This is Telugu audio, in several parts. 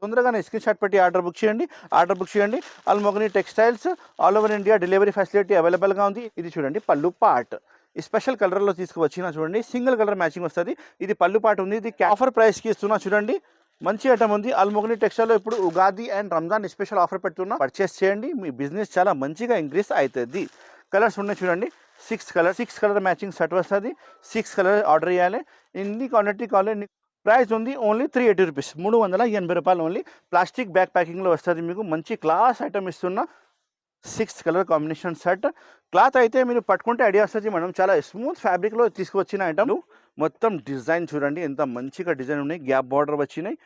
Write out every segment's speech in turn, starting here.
తొందరగానే స్క్రీన్ షాట్ పెట్టి ఆర్డర్ బుక్ చేయండి. Almogani textiles all over India delivery facility అవైలబుల్గా ఉంది. ఇది చూడండి పళ్ళు పార్ట్ ఈ స్పెషల్ కలర్లో తీసుకువచ్చిన చూడండి, సింగిల్ కలర్ మ్యాచింగ్ వస్తుంది. ఇది పళ్ళు పార్ట్ ఉంది. ఇది ఆఫర్ ప్రైస్కి ఇస్తున్నా చూడండి. మంచి ఐటమ్ ఉంది. అల్మోగని టెక్స్టైల్లో ఇప్పుడు Ugadi and Ramzan special offer పెడుతున్నా. పర్చేస్ చేయండి, మీ బిజినెస్ చాలా మంచిగా ఇంక్రీస్ అవుతుంది. కలర్స్ ఉన్నాయి చూడండి, 6 కలర్ మ్యాచింగ్ సెట్ వస్తుంది. 6 కలర్ ఆర్డర్ చేయాలి. ఎన్ని క్వాంటిటీ కావాలి. ప్రైస్ ఉంది ఓన్లీ 380 రూపీస్, 380 రూపాయలు ఓన్లీ. ప్లాస్టిక్ బ్యాగ్ ప్యాకింగ్లో వస్తుంది. మీకు మంచి క్లాస్ ఐటమ్ ఇస్తున్నా. 6 కలర్ కాంబినేషన్ సెట్. క్లాత్ అయితే మీరు పట్టుకుంటే ఐడియా వస్తుంది. మనం చాలా స్మూత్ ఫ్యాబ్రిక్లో తీసుకువచ్చిన ఐటమ్. మొత్తం డిజైన్ చూడండి ఎంత మంచిగా డిజైన్ ఉన్నాయి. గ్యాప్ బార్డర్ వచ్చినాయి,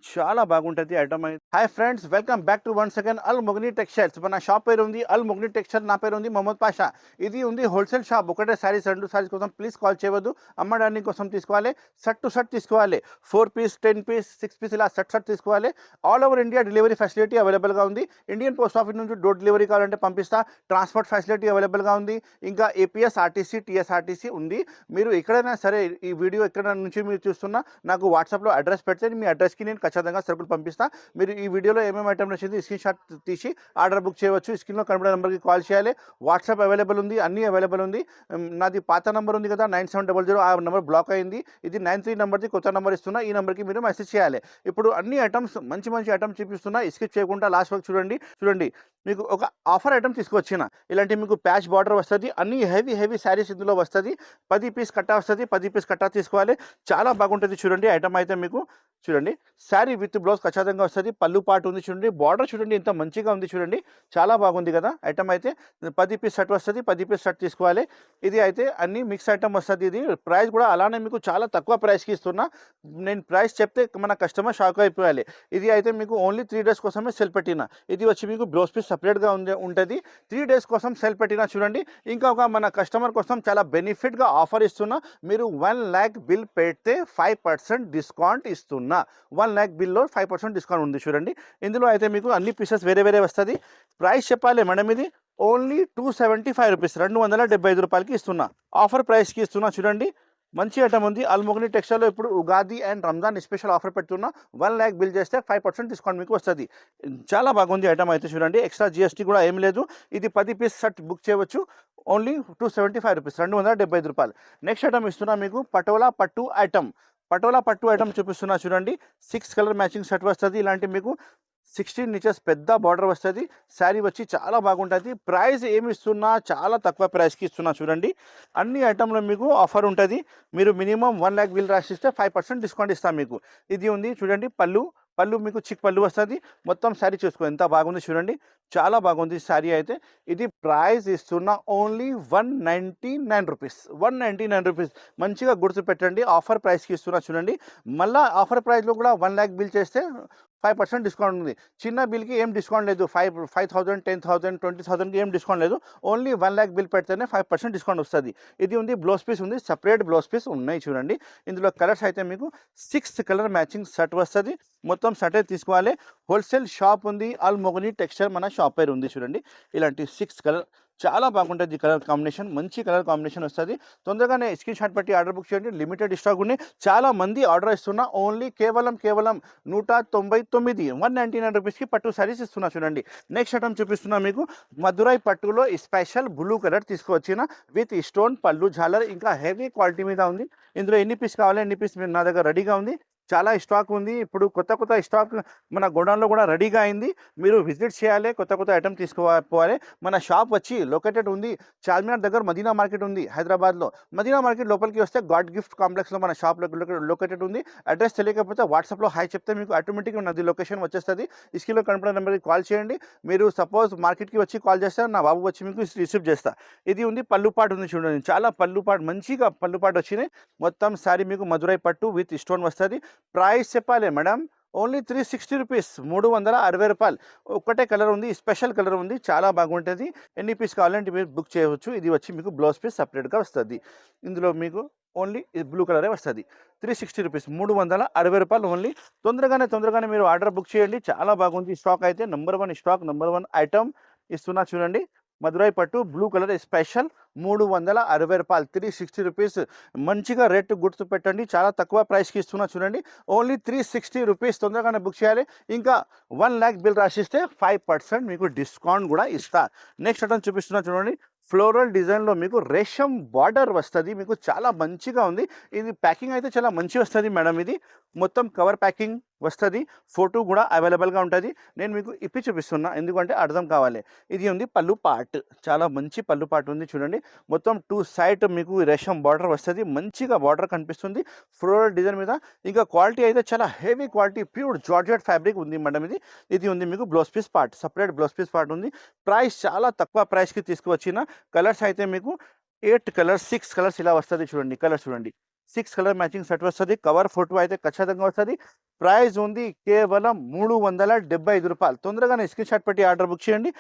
చాలా బాగుంటుంది item. Hi friends, welcome back to once again Almogani textiles. మన షాప్ పేరు ఉంది అల్మోగని టెక్స్టైల్. నా పేరు ఉంది మొహమ్మద్ పాషా. ఇది ఉంది హోల్సేల్ షాప్. ఒకటే శారీస్ 2 శారీస్ కోసం ప్లీజ్ కాల్ చేయవద్దు. అమ్మడానికి కోసం తీసుకోవాలి. సెట్ టు సెట్ తీసుకోవాలి. 4 పీస్ 10 పీస్ 6 పీస్ ఇలా సెట్ తీసుకోవాలి. All over India delivery facility అవైలబుల్గా ఉంది. ఇండియన్ పోస్ట్ ఆఫీస్ నుంచి డోర్ డెలివరీ కావాలంటే పంపిస్తా. ట్రాన్స్పోర్ట్ ఫెసిలిటీ అవైలబుల్గా ఉంది. ఇంకా ఏపీఎస్ ఆర్టీసీ టీఎస్ఆర్టీసీ ఉంది. మీరు ఎక్కడైనా సరే ఈ వీడియో ఎక్కడ నుంచి మీరు చూస్తున్నా నాకు వాట్సాప్లో అడ్రస్ పెడితే మీ అడ్రస్కి నేను ఖచ్చితంగా సరుకులు పంపిస్తా. మీరు ఈ వీడియోలో ఏమేమి ఐటమ్ నచ్చింది స్క్రీన్ షాట్ తీసి ఆర్డర్ బుక్ చేయవచ్చు. స్క్రీన్లో కనబడే నెంబర్కి కాల్ చేయాలి. వాట్సాప్ అవైలబుల్ ఉంది, అన్నీ అవైలబుల్ ఉంది. నాది పాత నెంబర్ ఉంది కదా 9700, ఆ నెంబర్ బ్లాక్ అయింది. ఇది 93 నెంబర్ది కొత్త నెంబర్ ఇస్తున్నా. ఈ నెంబర్కి మీరు మెసేజ్ చేయాలి. ఇప్పుడు అన్ని ఐటమ్స్ మంచి ఐటమ్స్ చూపిస్తున్నా. స్కిప్ చేయకుండా లాస్ట్ వరకు చూడండి. మీకు ఒక ఆఫర్ ఐటమ్ తీసుకొచ్చిన. ఇలాంటి మీకు ప్యాచ్ బార్డర్ వస్తుంది. అన్ని హెవీ శారీస్ ఇందులో వస్తుంది. 10 పీస్ కట్టా వస్తుంది. 10 పీస్ కట్టా తీసుకోవాలి. చాలా బాగుంటుంది చూడండి ఐటమ్ అయితే. మీకు చూడండి శారీ విత్ బ్లౌజ్ ఖచ్చితంగా వస్తుంది. పళ్ళు పాటు ఉంది చూడండి. బార్డర్ చూడండి ఎంత మంచిగా ఉంది చూడండి. చాలా బాగుంది కదా ఐటమ్ అయితే. 10 పీస్ సెట్ వస్తుంది. 10 పీస్ సెట్ తీసుకోవాలి. ఇది అయితే అన్ని మిక్స్ ఐటమ్ వస్తుంది. ఇది ప్రైస్ కూడా అలానే మీకు చాలా తక్కువ ప్రైస్కి ఇస్తున్నా. నేను ప్రైస్ చెప్తే మన కస్టమర్ షాక్ అయిపోయాలి. ఇది అయితే మీకు ఓన్లీ 3 డేస్ కోసమే సెల్ పెట్టిన. ఇది వచ్చి మీకు బ్లౌజ్ పీస్ సపరేట్గా ఉంటుంది. 3 డేస్ కోసం సెల్ పెట్టిన చూడండి. ఇంకా ఒక మన కస్టమర్ కోసం చాలా బెనిఫిట్గా ఆఫర్ ఇస్తున్నా. మీరు 1 lakh బిల్ పెడితే 5% డిస్కౌంట్ ఇస్తున్నా. 1 lakh బిల్లో 5% డిస్కౌంట్ ఉంది చూడండి. ఇందులో అయితే మీకు అన్ని పీసెస్ వేరే వస్తుంది. ప్రైస్ చెప్పాలి మేడం, ఇది ఓన్లీ 275 రూపీస్, 275 రూపాయలకి ఇస్తున్నా. ఆఫర్ ప్రైస్కి ఇస్తున్నా చూడండి. మంచి ఐటమ్ ఉంది. అల్మోగని టెక్స్టైల్లో ఇప్పుడు Ugadi and Ramzan special offer పెడుతున్నా. 1 lakh బిల్ చేస్తే 5% డిస్కౌంట్ మీకు వస్తుంది. చాలా బాగుంది ఐటమ్ అయితే చూడండి. ఎక్స్ట్రా జిఎస్టీ కూడా ఏం లేదు. ఇది 10 పీస్ సెట్ బుక్ చేయవచ్చు. ఓన్లీ 275 రూపీస్, 275 రూపాయలు. నెక్స్ట్ ఐటమ్ ఇస్తున్నా మీకు పటోలా పట్టు ఐటమ్ చూపిస్తున్నా చూడండి. 6 కలర్ మ్యాచింగ్ సెట్ వస్తుంది. ఇలాంటి మీకు 16 ఇంచెస్ పెద్ద బార్డర్ వస్తుంది. శారీ వచ్చి చాలా బాగుంటుంది. ప్రైస్ ఏమి ఇస్తున్నా చాలా తక్కువ ప్రైస్కి ఇస్తున్నా చూడండి. అన్ని ఐటమ్లో మీకు ఆఫర్ ఉంటుంది. మీరు మినిమం 1 lakh బిల్ రాసిస్తే 5% డిస్కౌంట్ ఇస్తాం మీకు. ఇది ఉంది చూడండి పళ్ళు మీకు చిక్ పళ్ళు వస్తుంది. మొత్తం శారీ చూసుకో ఎంత బాగుంది చూడండి. చాలా బాగుంది శారీ అయితే. ఇది ప్రైస్ ఇస్తున్నా ఓన్లీ 199 రూపీస్, 199 రూపీస్. మంచిగా గుర్తుపెట్టండి. ఆఫర్ ప్రైస్కి ఇస్తున్నా చూడండి. మళ్ళీ ఆఫర్ ప్రైస్లో కూడా 1 lakh బిల్ చేస్తే 5% డిస్కౌంట్ ఉంది. చిన్న బిల్కి ఏం డిస్కౌంట్ లేదు. 5,000 10,000 20,000కి ఏం డిస్కౌంట్ లేదు. ఓన్లీ 1 lakh బిల్ పెడితేనే 5% డిస్కౌంట్ వస్తుంది. ఇది ఉంది బ్లౌజ్ పీస్ ఉంది, సపరేట్ బ్లౌజ్ పీస్ ఉన్నాయి చూడండి. ఇందులో కలర్స్ అయితే మీకు 6 కలర్ మ్యాచింగ్ సెట్ వస్తుంది. మొత్తం సెట్ తీసుకోవాలి. హోల్సేల్ షాప్ ఉంది అల్మోగని టెక్స్టైల్, మన షాప్ పేరు ఉంది చూడండి. ఇలాంటి 6 కలర్ చాలా బాగుంటుంది. కలర్ కాంబినేషన్ మంచి కలర్ కాంబినేషన్ వస్తుంది. తొందరగానే స్క్రీన్ షాట్ పెట్టి ఆర్డర్ బుక్ చేయండి. లిమిటెడ్ స్టాక్ ఉన్నాయి. చాలా మంది ఆర్డర్ ఇస్తున్నా. ఓన్లీ కేవలం 199 199 రూపీస్కి పట్టు శారీస్ ఇస్తున్నా చూడండి. నెక్స్ట్ ఐటమ్ చూపిస్తున్నా మీకు మధురై పట్టులో స్పెషల్ బ్లూ కలర్ తీసుకువచ్చిన విత్ స్టోన్ పళ్ళు జాలర్. ఇంకా హెవీ క్వాలిటీ మీద ఉంది. ఇందులో ఎన్ని పీస్ కావాలి ఎన్ని పీస్ నా దగ్గర రెడీగా ఉంది. చాలా స్టాక్ ఉంది. ఇప్పుడు కొత్త స్టాక్ మన గోడౌన్లో కూడా రెడీగా అయింది. మీరు విజిట్ చేయాలి. కొత్త ఐటమ్ తీసుకోవాలి. మన షాప్ వచ్చి లొకేటెడ్ ఉంది చార్మినార్ దగ్గర మదీనా మార్కెట్ ఉంది హైదరాబాద్లో. మదీనా మార్కెట్ లోపలికి వస్తే గాడ్ గిఫ్ట్ కాంప్లెక్స్లో మన షాప్ లొకేటెడ్ ఉంది. అడ్రస్ తెలియకపోతే వాట్సాప్లో హాయ్ చెప్తే మీకు ఆటోమేటిక్గా నాది లొకేషన్ వచ్చేస్తుంది. స్క్రీన్లో కనపడే నెంబర్కి కాల్ చేయండి. మీరు సపోజ్ మార్కెట్కి వచ్చి కాల్ చేస్తే నా బాబు వచ్చి మీకు రిసీవ్ చేస్తా. ఇది ఉంది పళ్ళు పాటు ఉంది చూడండి. చాలా పళ్ళు పాటు మంచిగా పళ్ళు పాటు వచ్చినాయి. మొత్తం శారీ మీకు మధురై పట్టు విత్ స్టోన్ వస్తుంది. ప్రైస్ చెప్పాలి మేడం, ఓన్లీ 360 రూపీస్, 360 రూపాయలు. ఒక్కటే కలర్ ఉంది, స్పెషల్ కలర్ ఉంది. చాలా బాగుంటుంది. ఎన్ని పీస్ కావాలంటే మీరు బుక్ చేయవచ్చు. ఇది వచ్చి మీకు బ్లౌజ్ పీస్ సపరేట్గా వస్తుంది. ఇందులో మీకు ఓన్లీ బ్లూ కలరే వస్తుంది. 360 రూపీస్, 360 రూపాయలు ఓన్లీ. తొందరగానే మీరు ఆర్డర్ బుక్ చేయండి. చాలా బాగుంది స్టాక్ అయితే. నెంబర్ 1 స్టాక్, నెంబర్ 1 ఐటమ్ ఇస్తున్నా చూడండి. మదురై పట్టు బ్లూ కలర్ స్పెషల్ 360 రూపాయలు, 360 రూపీస్. మంచిగా రేట్ గుర్తు పెట్టండి, చాలా తక్కువ ప్రైస్కి ఇస్తున్నా చూడండి. Only 360 rupees. తొందరగానే బుక్ చేయాలి. ఇంకా 1 lakh బిల్ రాసిస్తే 5% మీకు డిస్కౌంట్ కూడా ఇస్తా. నెక్స్ట్ ఐటమ్ చూపిస్తున్నా చూడండి. ఫ్లోరల్ డిజైన్లో మీకు రేషం బార్డర్ వస్తుంది, మీకు చాలా మంచిగా ఉంది. ఇది ప్యాకింగ్ అయితే చాలా మంచి వస్తుంది మేడం. ఇది మొత్తం కవర్ ప్యాకింగ్ వస్తుంది, ఫోటో కూడా అవైలబుల్గా ఉంటుంది. నేను మీకు ఇప్పి చూపిస్తున్నా ఎందుకంటే అర్థం కావాలి. ఇది ఉంది పళ్ళు పార్ట్, చాలా మంచి పళ్ళు పార్ట్ ఉంది చూడండి. మొత్తం 2 సైడ్ మీకు రేషం బార్డర్ వస్తుంది, మంచిగా బార్డర్ కనిపిస్తుంది ఫ్లోరల్ డిజైన్ మీద. ఇంకా క్వాలిటీ అయితే చాలా heavy quality, pure georgette fabric ఉంది మేడం. ఇది ఉంది మీకు blouse piece part, separate blouse piece part ఉంది. ప్రైస్ చాలా తక్కువ ప్రైస్కి తీసుకువచ్చిన. కలర్స్ అయితే మీకు 8 కలర్స్ 6 కలర్స్ ఇలా వస్తుంది చూడండి. కలర్స్ చూడండి, 6 కలర్ మ్యాచింగ్ సెట్ వస్తుంది. కవర్ ఫోటో అయితే ఖచ్చితంగా వస్తుంది. ప్రైస్ ఉంది కేవలం 375 రూపాయలు. తొందరగానే స్క్రీన్ షాట్ పెట్టి ఆర్డర్ బుక్ చేయండి.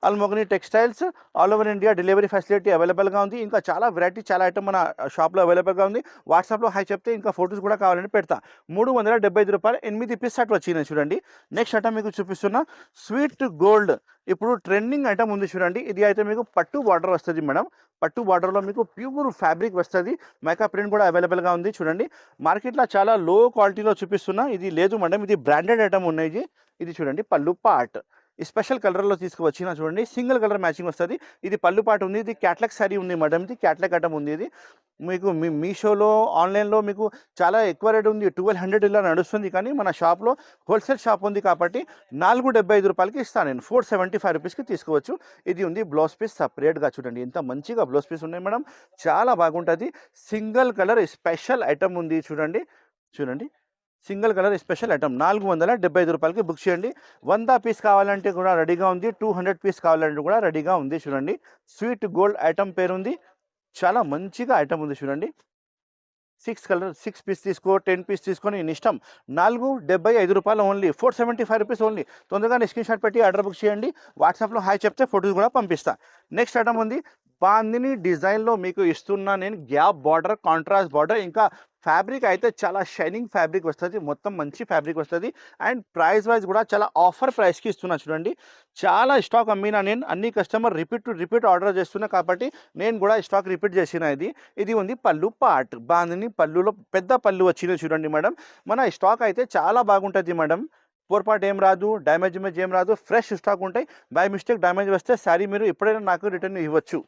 Almogani textiles, all over India delivery facility అవైలబుల్గా ఉంది. ఇంకా చాలా వెరైటీ, చాలా ఐటమ్ మన షాప్లో అవైలబుల్గా ఉంది. వాట్సాప్లో హై చెప్తే ఇంకా ఫొటోస్ కూడా కావాలని పెడతా. 375 రూపాయలు 8 పీస్ సెట్ వచ్చినాయి చూడండి. నెక్స్ట్ ఐటమ్ మీకు చూపిస్తున్నా స్వీట్ గోల్డ్. ఇప్పుడు ట్రెండింగ్ ఐటమ్ ఉంది చూడండి. ఇది అయితే మీకు పట్టు బార్డర్ వస్తుంది మేడం. పట్టు బార్డర్లో మీకు ప్యూర్ ఫ్యాబ్రిక్ వస్తుంది. మేకప్ ప్రింట్ కూడా అవైలబుల్గా ఉంది చూడండి. మార్కెట్లో చాలా లో క్వాలిటీలో చూపిస్తున్నా, ఇది లేదు మేడం. ఇది బ్రాండెడ్ ఐటమ్ ఉన్నాయి. ఇది చూడండి పళ్ళు పార్ట్, ఈ స్పెషల్ కలర్లో తీసుకువచ్చిన చూడండి. సింగిల్ కలర్ మ్యాచింగ్ వస్తుంది. ఇది పళ్ళు పార్ట్ ఉంది. ఇది క్యాట్లాగ్ శారీ ఉంది మేడం. ఇది క్యాట్లాగ్ ఐటమ్ ఉంది. ఇది మీకు మీషోలో, ఆన్లైన్లో మీకు చాలా ఎక్కువ రేట్ ఉంది, 1200 ఇలా నడుస్తుంది. కానీ మన షాప్లో హోల్సేల్ షాప్ ఉంది కాబట్టి 475 రూపాయలకి ఇస్తాను నేను. 475 రూపీస్కి తీసుకోవచ్చు. ఇది ఉంది బ్లౌజ్ పీస్ సపరేట్గా చూడండి. ఎంత మంచిగా బ్లౌజ్ పీస్ ఉన్నాయి మేడం, చాలా బాగుంటుంది. సింగిల్ కలర్ స్పెషల్ ఐటమ్ ఉంది చూడండి. సింగిల్ కలర్ స్పెషల్ ఐటమ్ 475 రూపాయలకి బుక్ చేయండి. 100 పీస్ కావాలంటే కూడా రెడీగా ఉంది, 200 పీస్ కావాలంటే కూడా రెడీగా ఉంది చూడండి. స్వీట్ గోల్డ్ ఐటమ్ పేరుంది, చాలా మంచిగా ఐటమ్ ఉంది చూడండి. 6 పీస్ తీసుకో, 10 పీస్ తీసుకొని నీ ఇష్టం. 475 రూపాయలు ఓన్లీ, 475 రూపీస్ ఓన్లీ. తొందరగానే స్క్రీన్ షాట్ పెట్టి ఆర్డర్ బుక్ చేయండి. వాట్సాప్లో హాయ్ చెప్తే ఫోటోస్ కూడా పంపిస్తా. నెక్స్ట్ ఐటమ్ ఉంది బాందిని డిజైన్లో మీకు ఇస్తున్నా నేను. గ్యాప్ బార్డర్, కాంట్రాస్ట్ బార్డర్, ఇంకా ఫ్యాబ్రిక్ అయితే చాలా షైనింగ్ ఫ్యాబ్రిక్ వస్తుంది, మొత్తం మంచి ఫ్యాబ్రిక్ వస్తుంది. అండ్ ప్రైస్ వైజ్ కూడా చాలా ఆఫర్ ప్రైస్కి ఇస్తున్నా చూడండి. చాలా స్టాక్ అమ్మినా నేను, అన్ని కస్టమర్ రిపీట్ ఆర్డర్ చేస్తున్నా కాబట్టి నేను కూడా స్టాక్ రిపీట్ చేసిన. ఇది ఉంది పళ్ళు పార్ట్, బాందిని పళ్ళులో పెద్ద పళ్ళు వచ్చింది చూడండి మేడం. మన స్టాక్ అయితే చాలా బాగుంటుంది మేడం. పొరపాటు ఏం రాదు, డ్యామేజ్ ఏం రాదు, ఫ్రెష్ స్టాక్ ఉంటాయి. బై మిస్టేక్ డ్యామేజ్ వస్తే శారీ మీరు ఎప్పుడైనా నాకు రిటర్న్ ఇవ్వచ్చు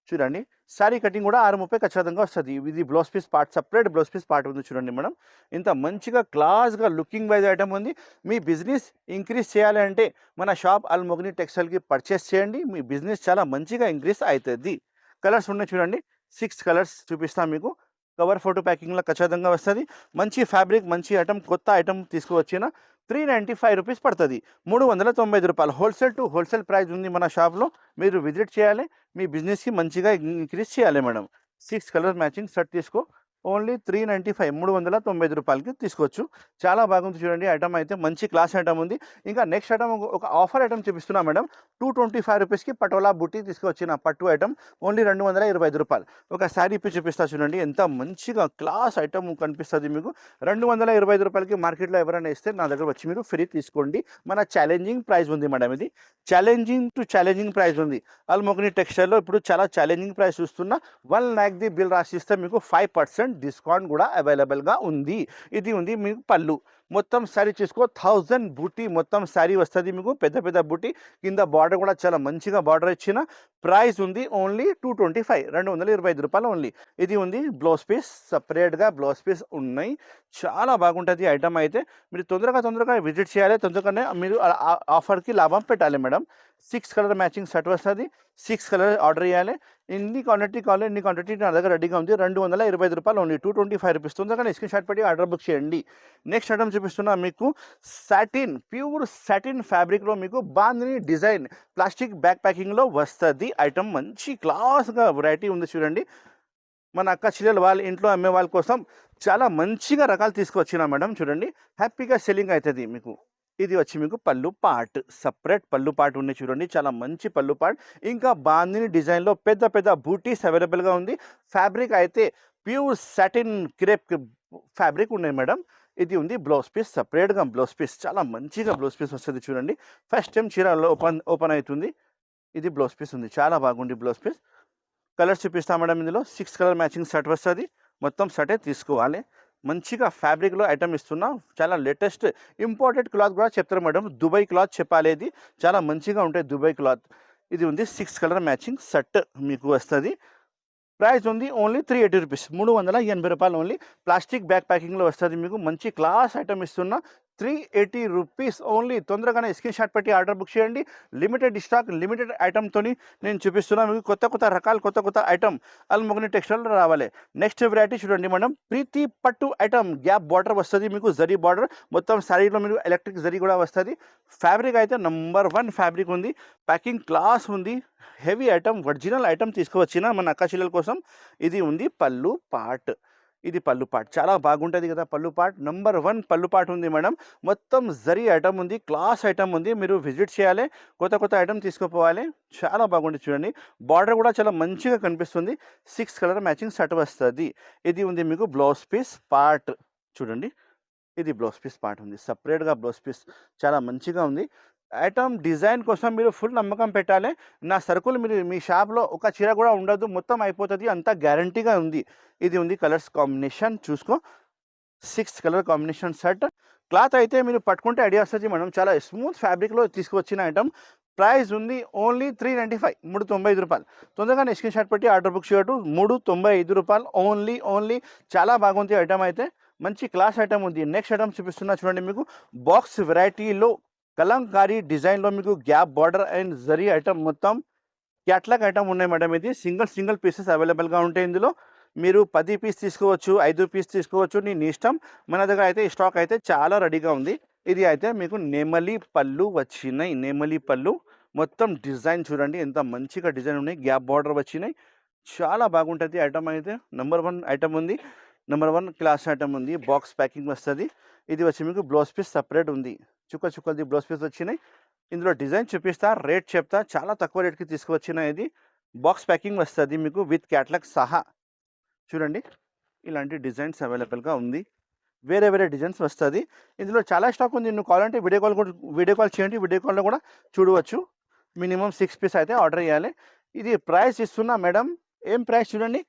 చూడండి. శారీ కటింగ్ కూడా 630 ఖచ్చితంగా వస్తుంది. ఇది blouse piece part, separate blouse piece part ఉంది చూడండి మేడం. ఇంత మంచిగా క్లాస్గా లుకింగ్ వైజ్ ఐటమ్ ఉంది. మీ బిజినెస్ ఇంక్రీజ్ చేయాలి అంటే మన షాప్ అల్మోగని టెక్స్టైల్కి పర్చేస్ చేయండి. మీ బిజినెస్ చాలా మంచిగా ఇంక్రీజ్ అవుతుంది. కలర్స్ ఉన్నాయి చూడండి, 6 కలర్స్ చూపిస్తాను మీకు. కవర్ ఫోటో ప్యాకింగ్లో ఖచ్చితంగా వస్తుంది. మంచి ఫ్యాబ్రిక్, మంచి ఐటమ్, కొత్త ఐటమ్ తీసుకువచ్చిన. 395 రూపీస్ పడుతుంది, 395 రూపాయలు. హోల్సేల్ టు హోల్సేల్ ప్రైస్ ఉంది మన షాప్లో. మీరు విజిట్ చేయాలి, మీ బిజినెస్కి మంచిగా ఇంక్రీజ్ చేయాలి మేడం. 6 కలర్ మ్యాచింగ్ సెట్ తీసుకో, ఓన్లీ 395, 395 రూపాయలకి తీసుకోవచ్చు. చాలా బాగుంది చూడండి. ఐటమ్ అయితే మంచి క్లాస్ ఐటమ్ ఉంది. ఇంకా నెక్స్ట్ ఐటమ్ ఒక ఆఫర్ ఐటమ్ చూపిస్తున్నా మేడం. 225 రూపీస్కి పటోలా బుట్టి తీసుకొచ్చిన పట్టు ఐటమ్, ఓన్లీ 225 రూపాయలు. ఒక శారీ ఇప్పి చూపిస్తా చూడండి. ఎంత మంచిగా క్లాస్ ఐటమ్ కనిపిస్తుంది మీకు. 225 రూపాయలకి మార్కెట్లో ఎవరైనా ఇస్తే నా దగ్గర వచ్చి మీరు ఫ్రీ తీసుకోండి. మన ఛాలెంజింగ్ ప్రైస్ ఉంది మేడం. ఇది ఛాలెంజింగ్ ప్రైస్ ఉంది. అల్మోగని టెక్స్టైల్లో ఇప్పుడు చాలా ఛాలెంజింగ్ ప్రైస్ చూస్తున్నా. 1 lakh ది బిల్ రాసిస్తే మీకు 5% డిస్కౌంట్ కూడా అవైలబుల్గా ఉంది. ఇది ఉంది మీకు పళ్ళు. మొత్తం శారీ చూసుకో, 1000 బూటీ మొత్తం శారీ వస్తుంది మీకు. పెద్ద బూటీ కింద బార్డర్ కూడా చాలా మంచిగా బార్డర్ ఇచ్చిన. ప్రైస్ ఉంది ఓన్లీ 225, 225 రూపాయలు ఓన్లీ. ఇది ఉంది బ్లౌజ్ పీస్, సపరేట్గా బ్లౌజ్ పీస్ ఉన్నాయి. చాలా బాగుంటుంది ఐటమ్ అయితే. మీరు తొందరగా విజిట్ చేయాలి, తొందరగానే మీరు ఆఫర్కి లాభం పెట్టాలి మేడం. 6 కలర్ మ్యాచింగ్ సెట్ వస్తుంది. 6 కలర్ ఆర్డర్ చేయాలి. ఎన్ని క్వాంటిటీ కావాలి ఎన్ని క్వాంటిటీ నా దగ్గర రెడీగా ఉంది. 225 రూపాయలు ఓన్లీ, 225 రూపీస్. తొందరగానే స్క్రీన్ షాట్ పెట్టి ఆర్డర్ బుక్ చేయండి. నెక్స్ట్ ఐటమ్ చూపిస్తున్నా మీకు. సాటిన్, ప్యూర్ సాటిన్ ఫ్యాబ్రిక్లో మీకు బాందిని డిజైన్ ప్లాస్టిక్ బ్యాక్ ప్యాకింగ్లో వస్తుంది ఐటమ్. మంచి క్లాస్గా వెరైటీ ఉంది చూడండి. మన అక్క చెల్లెలు వాళ్ళ ఇంట్లో అమ్మే వాళ్ళ కోసం చాలా మంచిగా రకాలు తీసుకొచ్చినా మేడం. చూడండి, హ్యాపీగా సెల్లింగ్ అవుతుంది మీకు. ఇది వచ్చి మీకు పళ్ళు పార్ట్, సపరేట్ పళ్ళు పార్ట్ ఉన్నాయి చూడండి. చాలా మంచి పళ్ళు పార్ట్. ఇంకా బాందిని డిజైన్లో పెద్ద బూటీస్ అవైలబుల్గా ఉంది. ఫ్యాబ్రిక్ అయితే ప్యూర్ సాటిన్ క్రేప్ ఫ్యాబ్రిక్ ఉన్నాయి మేడం. ఇది ఉంది బ్లౌజ్ పీస్, సపరేట్గా బ్లౌజ్ పీస్. చాలా మంచిగా బ్లౌజ్ పీస్ వస్తుంది చూడండి. ఫస్ట్ టైం చీర ఓపెన్ అవుతుంది. ఇది బ్లౌజ్ పీస్ ఉంది, చాలా బాగుంది బ్లౌజ్ పీస్. కలర్స్ చూపిస్తా మేడం. ఇందులో 6 కలర్ మ్యాచింగ్ షర్ట్ వస్తుంది. మొత్తం షర్టే తీసుకోవాలి. మంచిగా ఫ్యాబ్రిక్లో ఐటమ్ ఇస్తున్నా. చాలా లేటెస్ట్ ఇంపోర్టెడ్ క్లాత్ కూడా చెప్తారు మేడం. దుబాయ్ క్లాత్ చెప్పాలి, ఇది చాలా మంచిగా ఉంటాయి దుబాయ్ క్లాత్. ఇది ఉంది 6 కలర్ మ్యాచింగ్ షర్ట్ మీకు వస్తుంది. ప్రైస్ ఉంది ఓన్లీ 380 రూపీస్, 380 రూపాయలు ఓన్లీ. ప్లాస్టిక్ బ్యాగ్ ప్యాకింగ్లో వస్తుంది మీకు. మంచి క్లాస్ ఐటమ్ ఇస్తున్నా. 380 రూపీస్ ఓన్లీ. తొందరగానే స్క్రీన్ షాట్ పెట్టి ఆర్డర్ బుక్ చేయండి. లిమిటెడ్ స్టాక్, లిమిటెడ్ ఐటమ్తో నేను చూపిస్తున్నా మీకు. కొత్త కొత్త రకాలు, కొత్త కొత్త ఐటమ్ అల్మోగని టెక్స్టైల్ రావాలి. నెక్స్ట్ వెరైటీ చూడండి మేడం. ప్రీతి పట్టు ఐటమ్, గ్యాప్ బార్డర్ వస్తుంది మీకు, జరీ బార్డర్ మొత్తం శారీలో మీకు ఎలక్ట్రిక్ జరీ కూడా వస్తుంది. ఫ్యాబ్రిక్ అయితే నంబర్ 1 ఫ్యాబ్రిక్ ఉంది. ప్యాకింగ్ క్లాస్ ఉంది. హెవీ ఐటమ్, ఒరిజినల్ ఐటమ్ తీసుకువచ్చిన మన అక్క చెల్లెల కోసం. ఇది ఉంది పళ్ళు పార్ట్. ఇది పళ్ళు పార్ట్ చాలా బాగుంటుంది కదా. పళ్ళు పార్ట్ నంబర్ 1 పళ్ళు పార్ట్ ఉంది మేడం. మొత్తం జరీ ఐటమ్ ఉంది, క్లాస్ ఐటమ్ ఉంది. మీరు విజిట్ చేయాలి, కొత్త కొత్త ఐటమ్ తీసుకుపోవాలి. చాలా బాగుంటుంది చూడండి. బార్డర్ కూడా చాలా మంచిగా కనిపిస్తుంది. 6 కలర్ మ్యాచింగ్ షర్ట్ వస్తుంది. ఇది ఉంది మీకు బ్లౌజ్ పీస్ పార్ట్. చూడండి, ఇది బ్లౌజ్ పీస్ పార్ట్ ఉంది. సపరేట్గా బ్లౌజ్ పీస్ చాలా మంచిగా ఉంది. ఐటమ్ డిజైన్ కోసం మీరు ఫుల్ నమ్మకం పెట్టాలి. నా సరుకులు మీరు మీ షాప్లో ఒక చీర కూడా ఉండదు, మొత్తం అయిపోతుంది, అంతా గ్యారంటీగా ఉంది. ఇది ఉంది కలర్స్ కాంబినేషన్ చూసుకో. 6 కలర్ కాంబినేషన్ షర్ట్. క్లాత్ అయితే మీరు పట్టుకుంటే ఐడియా వస్తుంది మేడం. చాలా స్మూత్ ఫ్యాబ్రిక్లో తీసుకువచ్చిన ఐటమ్. ప్రైస్ ఉంది ఓన్లీ 395, 395 రూపాయలు. తొందరగా స్క్రీన్ షాట్ పెట్టి ఆర్డర్ బుక్ చేయటం. 395 రూపాయలు ఓన్లీ. చాలా బాగుంది ఐటమ్ అయితే. మంచి క్లాస్ ఐటమ్ ఉంది. నెక్స్ట్ ఐటమ్ చూపిస్తున్నా చూడండి మీకు. బాక్స్ వెరైటీలో కలంకారీ డిజైన్లో మీకు gap border and zari item మొత్తం క్యాట్లాగ్ ఐటమ్ ఉన్నాయి మేడం. ఇది సింగిల్ పీసెస్ అవైలబుల్గా ఉంటాయి. ఇందులో మీరు 10 పీస్ తీసుకోవచ్చు, 5 పీస్ తీసుకోవచ్చు, నీ ఇష్టం. మన దగ్గర అయితే ఈ స్టాక్ అయితే చాలా రెడీగా ఉంది. ఇది అయితే మీకు నెమలి పళ్ళు వచ్చినాయి. నెమలి పళ్ళు మొత్తం డిజైన్ చూడండి ఎంత మంచిగా డిజైన్ ఉన్నాయి. గ్యాప్ బార్డర్ వచ్చినాయి. చాలా బాగుంటుంది ఐటమ్ అయితే. నెంబర్ 1 ఐటమ్ ఉంది. నెంబర్ 1 క్లాస్ ఐటమ్ ఉంది. బాక్స్ ప్యాకింగ్ వస్తుంది. ఇది వచ్చి మీకు బ్లౌజ్ పీస్ సపరేట్ ఉంది. చుక్కలది బ్లౌజ్ పీస్ వచ్చినాయి. ఇందులో డిజైన్ చూపిస్తా, రేట్ చెప్తా. చాలా తక్కువ రేట్కి తీసుకువచ్చిన ఇది. బాక్స్ ప్యాకింగ్ వస్తుంది మీకు విత్ క్యాట్లాగ్ సహా. చూడండి, ఇలాంటి డిజైన్స్ అవైలబుల్గా ఉంది. వేరే డిజైన్స్ వస్తుంది. ఇందులో చాలా స్టాక్ ఉంది. నువ్వు కావాలంటే వీడియో కాల్ చేయండి. వీడియో కాల్లో కూడా చూడవచ్చు. మినిమం 6 పీస్ అయితే ఆర్డర్ చేయాలి. ఇది ప్రైస్ ఇస్తున్నా మేడం. ఏం ప్రైస్ చూడండి,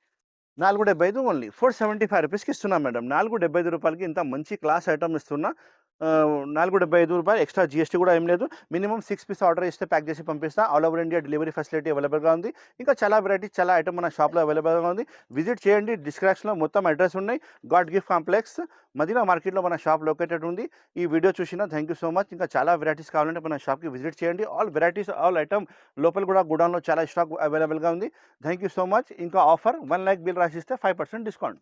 475 ఓన్లీ. 475 రూపీస్కి ఇస్తున్నా మేడం. 475 రూపాయలకి ఇంత మంచి క్లాస్ ఐటమ్ ఇస్తున్నా. 475 రూపాయలు. ఎక్స్ట్రా జిఎస్టీ కూడా ఏం లేదు. మినిమం 6 పీస్ ఆర్డర్ ఇస్తే ప్యాక్ చేసి పంపిస్తా. All over India delivery facility అవైలబుల్గా ఉంది. ఇంకా చాలా వెరైటీస్, చాలా ఐటమ్ మన షాప్లో అవైలబుల్గా ఉంది. విజిట్ చేయండి. డిస్క్రిప్షన్లో మొత్తం అడ్రస్ ఉన్నాయి. గాడ్ గిఫ్ట్ కాంప్లెక్స్ మదీనా మార్కెట్లో మన షాప్ లొకేటెడ్ ఉంది. ఈ వీడియో చూసినా థ్యాంక్ యూ సో మచ్. ఇంకా చాలా వెరైటీస్ కావాలంటే మన షాప్కి విజిట్ చేయండి. ఆల్ వెరైటీస్, ఆల్ ఐటమ్ లోపల కూడా గోడౌన్లో చాలా స్టాక్ అవైలబుల్గా ఉంది. Thank you so much. ఇంకా ఆఫర్ 1 lakh బిల్ రాసిస్తే 5% డిస్కౌంట్.